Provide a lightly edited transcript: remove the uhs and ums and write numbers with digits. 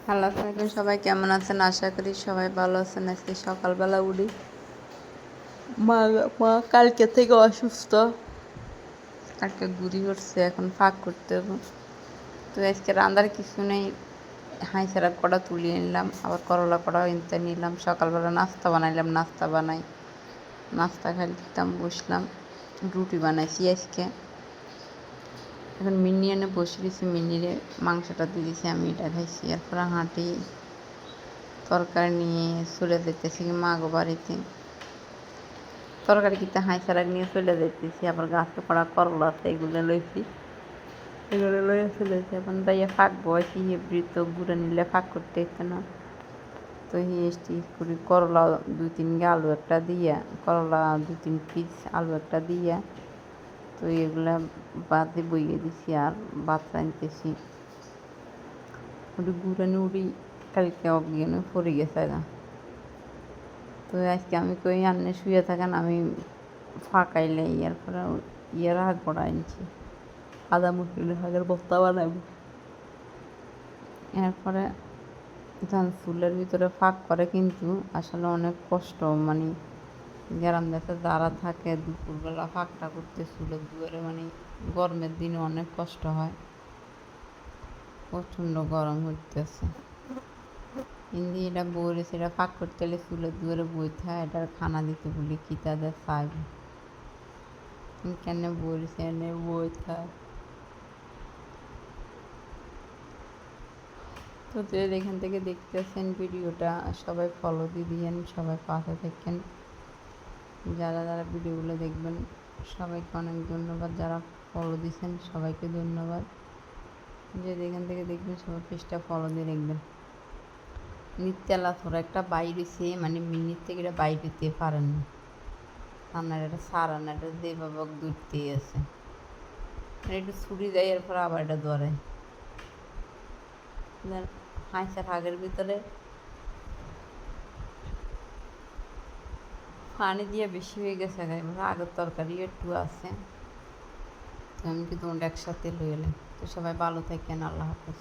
Hello আসসালামাইকুম, সবাই কেমন আছেন? আশা করি সবাই ভালো আছেন। আজকে সকালবেলা উঠি, মা মা কালকে থেকে অসুস্থ, কালকে ঘুরি উঠছে, এখন ফাঁক করতে হবে। তো আজকে রান্নার কিছু নেই, হাঁই ছাড়া কড়া তুলিয়ে নিলাম, আবার করলা কড়াও এনতে নিলাম। সকালবেলা নাস্তা বানাইলাম, নাস্তা খাইতাম, বসলাম, রুটি বানাইছি আজকে। এখন মিনি এনে বসে দিয়েছি, মিনিরে মাংসটা দিয়ে দিয়েছি, আমি এটা খাইছি। এরপরে হাঁটি তরকারি নিয়ে চলে যেতেছি মা গো বাড়িতে। তরকারি কিনতে হাঁই ছাড়া নিয়ে চলে যেতেছি, আবার গাছে পড়া করলা আছে, এগুলো লইছি, এগুলো লইয়া চলেছি। এখন দাইয়া ফাঁক বয়সি বৃত্ত গুঁড়ে নিলে ফাঁক করতে হতো না। তো হিয়েস্টি করি করলা 2-3 গে আলু একটা দিয়া, করলা 2-3 পিস আলু একটা দিয়া, তো এগুলা বাদে বইয়ে দিছি আর ভাত রাঁধতেছি। ওটি গুঁড়ানি উড়ি কালকে অজ্ঞান পড়ে গেছে না। তো আজকে আমি কই আন্নে শুয়ে থাকেন, আমি ফাঁকাইলে ইয়ার পরে ইয়ার হাঁক বড়া আনছি, আদা মুসুরি হাঁকের বস্তা বানাইব। এরপরে যখন চুলের ভিতরে ফাঁক করে, কিন্তু আসলে অনেক কষ্ট, মানে গ্রাম দেশে যারা থাকে দুপুরবেলা ফাঁকটা করতে চুলের দুয়ারে, মানে গরমের দিনে অনেক কষ্ট হয়, প্রচণ্ড গরম হইতেছে। কিন্তু এটা বইরে সেটা ফাঁক করতে হলে চুলের দুয়ারে বই থাকে, এটার খানা দিতে বলি কি তাদের চাইব কেন বইছে এনে বই থাকে। তো যে এখান থেকে দেখতেছেন ভিডিওটা, সবাই ফলো দিয়ে দিয়েন, সবাই পাশে থাকেন। যারা যারা ভিডিওগুলো দেখবেন সবাইকে অনেক ধন্যবাদ, যারা ফলো দিচ্ছেন সবাইকে ধন্যবাদ। যে যেখান থেকে দেখবেন সবাই পেজটা ফলো দিয়ে দেখবেন। নিত্যালা থোড়া একটা বাইরেছে, মানে মিনিট থেকে এটা বাইরে দিতে পারেন না, রান্নার এটা সারান, এটা দিয়ে বাবক দূরতেই আছে, একটু ছুটি দেয়, এরপর আবার এটা ধরে হাঁসের হাগের ভিতরে পানি দিয়ে বেশি হয়ে গেছে, আগের তরকারি একটু আছে, তো আমি কিন্তু একসাথে লই এলাম। তো সবাই ভালো থাকেন, আল্লাহ হাফেজ।